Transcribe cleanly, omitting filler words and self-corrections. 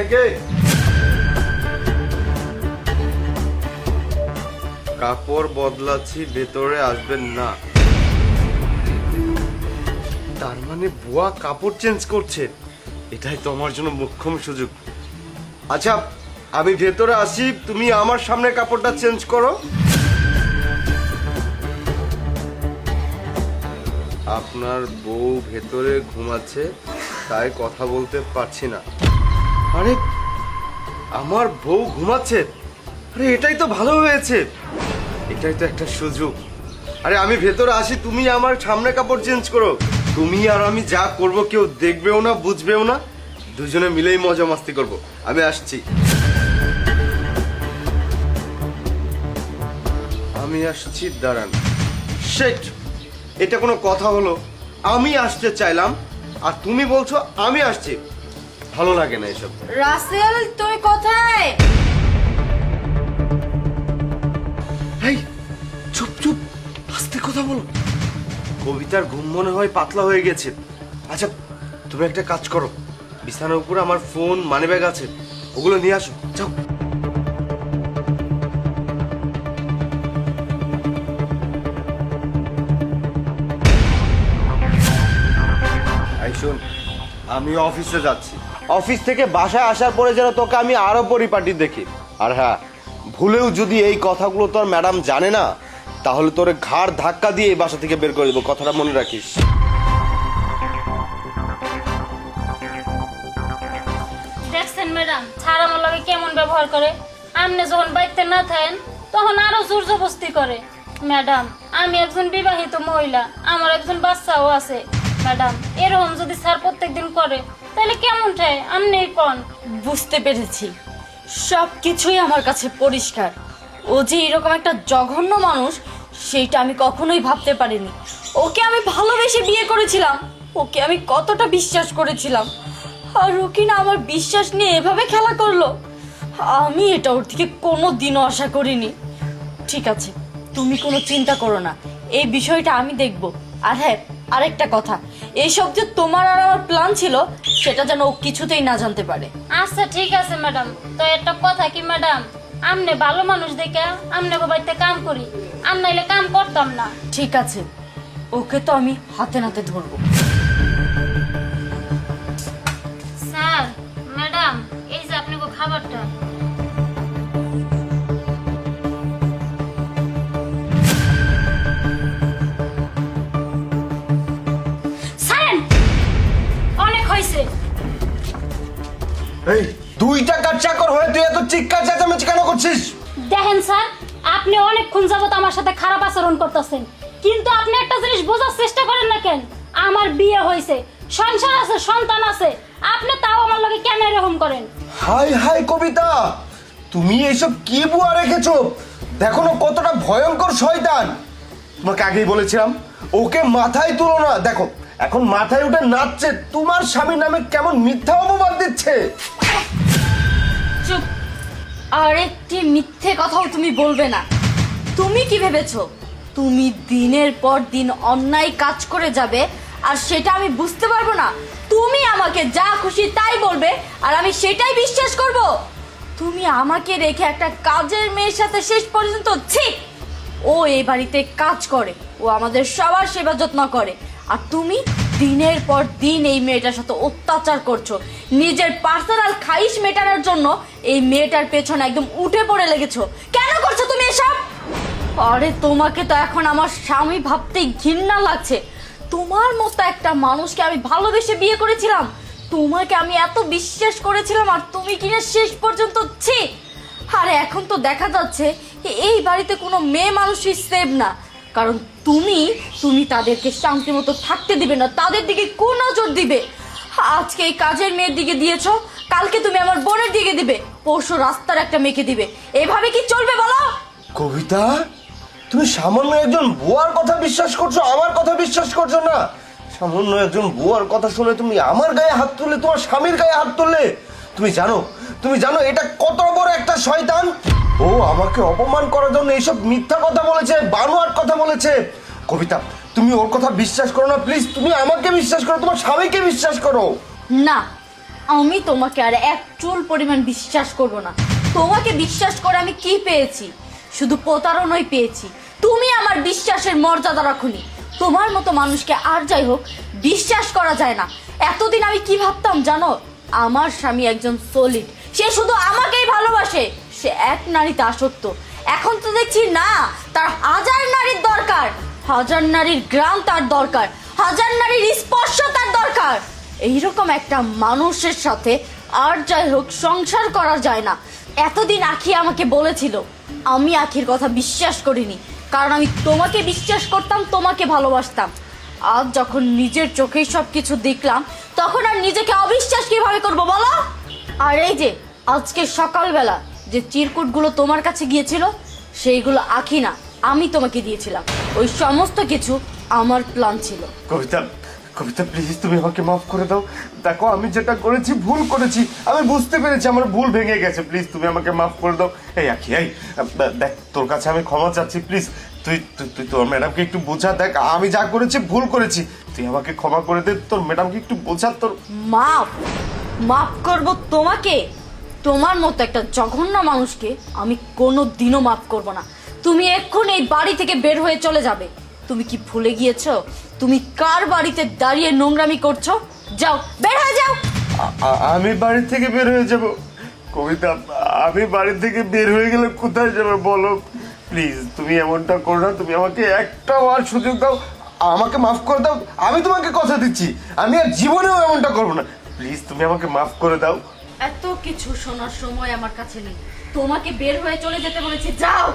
থেকে। কাপড় বদলাচ্ছি, ভেতরে আসবেন না। তার মানে বুয়া কাপড় চেঞ্জ করছে, এটাই তো আমার জন্য মোক্ষম সুযোগ। আচ্ছা আমি ভেতরে আসি, তুমি আমার সামনে কাপড়টা চেঞ্জ করো। আপনার বউ ভেতরে ঘুমাচ্ছে, তাই কথা বলতে পারছি না। আরে আমার বউ ঘুমাচ্ছে, আরে এটাই তো ভালো হয়েছে, এটাই তো একটা সুযোগ। আরে আমি ভেতরে আসি, তুমি আমার সামনে কাপড় চেঞ্জ করো। তুমি আর আমি যা করব কেউ দেখবেও না, বুঝবেও না, দুজনে মিলেই মজা মাস্তি করব। আমি আসছি, আমি আসছি, দাঁড়ান। শিট, এটা কোনো কথা হলো? আমি আসতে চাইলাম আর তুমি বলছো আমি আসছি, ভালো লাগে না এসব। রাসেল তুমি কোথায়? এই চুপ চুপ, আস্তে কথা বলো। কবিতার ঘুম মনে হয় পাতলা হয়ে গেছে। আচ্ছা তুমি একটা কাজ করো, বিছানার উপরে আমার ফোন মানিব্যাগ আছে, ওগুলো নিয়ে আসো, যাও। এই শোন, আমি অফিসে যাচ্ছি, অফিস থেকে বাসায় আসার পরে যেন তোকে আমি আরো পরিপাটি দেখি। আর হ্যাঁ, ভুলেও যদি এই কথাগুলো তোর ম্যাডাম জানে না, তাহলে তোর ঘাড় ধাক্কা দিয়ে এই বাসা থেকে বের করে দেবো, কথাটা মনে রাখিস। দেখছেন ম্যাডাম, স্যার আমার লগে কেমন ব্যবহার করে। আপনি যখন বাড়িতে না থাকেন তখন আরো জোর জবরদস্তি করে। ম্যাডাম আমি একজন বিবাহিত মহিলা, আমার একজন বাচ্চাও আছে। ম্যাডাম এরকম যদি স্যার প্রত্যেকদিন করে তাহলে কেমন ঠায় আপনি কোন? বুঝতে পেরেছি, সবকিছুই আমার কাছে পরিষ্কার। ও যে এরকম একটা জঘন্য মানুষ সেইটা আমি কখনোই ভাবতে পারিনি। ওকে আমি ভালোবেসে বিয়ে করেছিলাম, ওকে আমি কতটা বিশ্বাস করেছিলাম, আর ও কিনা আমার বিশ্বাস নিয়ে এভাবে খেলা করলো। আমি এটা ওর থেকে কোনো দিনও আশা করিনি। ঠিক আছে, তুমি কোনো চিন্তা করো না, এই বিষয়টা আমি দেখব। আর হ্যাঁ, আরেকটা কথা, এইসব যে তোমার আর আমার প্ল্যান ছিল সেটা যেন ও কিছুতেই না জানতে পারে। আচ্ছা ঠিক আছে ম্যাডাম। তো একটা কথা কি ম্যাডাম, আমনে ভালো মানুষ দেখে আমনে বাড়িতে কাম করি, আর নাইলে কাম করতাম না। ঠিক আছে, ওকে তো আমি হাতে নাতে ধরবো। স্যার ম্যাডাম, এই যে আপনাকে খাবারটা। স্যার অনেক হয়েছে। এই 2 টাকার চাকর হয়ে তুই এত চিৎকার চেঁচামেচি কেন করছিস? দেখেন স্যার, আপনি অনেকক্ষণ যাবত আমার সাথে খারাপ আচরণ করতেছেন, কিন্তু আপনি একটা জিনিস বোঝার চেষ্টা করেন না কেন? আমার বিয়ে হয়েছে, সংসার আছে, সন্তান আছে, আপনি তাও আমার লগে কেন এরকম করেন? হাই হাই কবিতা, তুমি এইসব কি বুয়া রেখেছো? দেখো না কতটা ভয়ঙ্কর শয়তান। তোমাকে আগেই বলেছিলাম ওকে মাথায় তুলো না। দেখো এখন মাথায় উঠে নাচছে, তোমার স্বামীর নামে কেমন মিথ্যা অপবাদ দিচ্ছে। চুপ, আর একটি মিথ্যে কথাও তুমি বলবে না। তুমি কি ভেবেছো তুমি দিনের পর দিন অন্যায় কাজ করে যাবে আর সেটা আমি বুঝতে পারবো না? তুমি আমাকে যা খুশি তাই বলবে আর আমি সেটাই বিশ্বাস করব? তুমি আমাকে রেখে একটা কাজের মেয়ের সাথে শেষ পর্যন্ত ছি! ও এই বাড়িতে কাজ করে, ও আমাদের সবার সেবা যত্ন করে, আর তুমি দিনের পর দিন এই মেয়েটার সাথে অত্যাচার করছো। নিজের পার্সোনাল খাইশ মেটানোর জন্য এই মেয়েটার পেছনে একদম উঠে পড়ে লেগেছো। কেন করছো তুমি এসব? আরে তোমাকে তো এখন আমার স্বামী ভাবতেই ঘৃণা লাগছে। তোমার মতো একটা মানুষকে আমি ভালোবেসে বিয়ে করেছিলাম, তোমাকে আমি এত বিশ্বাস করেছিলাম, আর তুমি কিনা শেষ পর্যন্ত ছি! আরে এখন তো দেখা যাচ্ছে এই বাড়িতে কোনো মেয়ে মানুষই সেভ না, কারণ তুমি তাদেরকে শান্তি মতো থাকতে দিবে না, তাদের দিকে কোন নজর দিবে। আজকে এই কাজের মেয়ের দিকে দিয়েছো, কালকে তুমি আমার বোনের দিকে দিবে, পরশু রাস্তার একটা মেয়েকে দিবে। এভাবে কি চলবে বলো? কবিতা, তুমি সামান্য একজন বুয়ার কথা বিশ্বাস করছো, আমার কথা বিশ্বাস করছো না। সামান্য একজন বুয়ার কথা শুনে তুমি আমার গায়ে হাত তুললে, তোমার স্বামীর গায়ে হাত তুললে। তুমি জানো এটা কত বড় একটা শয়তান। ও আমাকে অপমান করার জন্য এইসব মিথ্যা কথা বলেছে, বানোয়াট কথা বলেছে। কবিতা, তুমি ওর কথা বিশ্বাস করো না প্লিজ, তুমি আমাকে বিশ্বাস করো, তোমার স্বামীকে বিশ্বাস করো। না, আমি তোমাকে আর এক চুল পরিমাণ বিশ্বাস করব না। তোমাকে বিশ্বাস করে আমি কি পেয়েছি? শুধু প্রতারণাই পেয়েছি। তুমি আমার বিশ্বাসের মর্যাদা রাখোনি। তোমার মতো মানুষকে আর যাই হোক বিশ্বাস করা যায় না। এতদিন আমি কি ভাবতাম জানো? আমার স্বামী একজন সলিড, সে শুধু আমাকেই ভালোবাসে, সে এক নারীতে আসক্ত। এখন তো দেখছি না, তার হাজার নারীর দরকার, হাজার নারীর গ্রাম তার দরকার, হাজার নারীর স্পর্শ তার দরকার। এইরকম একটা মানুষের সাথে আর যাই হোক সংসার করা যায় না। এতদিন আখি আমাকে বলেছিল, আমি আখির কথা বিশ্বাস করিনি, কারণ আমি তোমাকে বিশ্বাস করতাম, তোমাকে ভালোবাসতাম। আজ যখন নিজের চোখেই সব কিছু দেখলাম, তখন আর নিজেকে অবিশ্বাস কিভাবে করবো বলো? আর এই যে আজকে সকালবেলা যে চিরকুটগুলো তোমার কাছে গিয়েছিল, সেইগুলো আখি না, আমি তোমাকে দিয়েছিলাম। ওই সমস্ত কিছু আমার প্ল্যান ছিল। কবিতা, কবিতা প্লিজ তুমি আমাকে মাফ করে দাও। দেখো আমি যেটা করেছি ভুল করেছি, আমি বুঝতে পেরেছি আমার ভুল ভেঙে গেছে। প্লিজ তুমি আমাকে মাফ করে দাও। এই আখি, এই দেখ, তোর কাছে আমি ক্ষমা চাচ্ছি। প্লিজ তুই তুই তুই তোর ম্যাডামকে একটু বোঝা। দেখ আমি যা করেছি ভুল করেছি, তুই আমাকে ক্ষমা করে দে। তোর ম্যাডামকে একটু বোঝা। তোর মাফ মাফ করব তোমাকে? তোমার মতো একটা জঘন্য মানুষকে আমি কোনো দিনও মাফ করব না। তুমি এক্ষুনি এই বাড়ি থেকে বের হয়ে চলে যাবে। তুমি কি ভুলে গিয়েছো তুমি কার বাড়িতে দাঁড়িয়ে নোংরামি করছো? যাও, বের হয়ে যাও। আমি বাড়ি থেকে বের হয়ে যাব? কবিতা, আমি বাড়ি থেকে বের হয়ে গেলে কোথায় যাবে বলো? প্লিজ তুমি এমনটা করো না। তুমি আমাকে একটা বার সুযোগ দাও, আমাকে মাফ করে দাও। আমি তোমাকে কথা দিচ্ছি, আমি আর জীবনেও এমনটা করবো না। প্লিজ তুমি আমাকে মাফ করে দাও। এত কিছু শোনার সময় আমার কাছে নেই। তোমাকে বের হয়ে চলে যেতে বলেছি, যাও।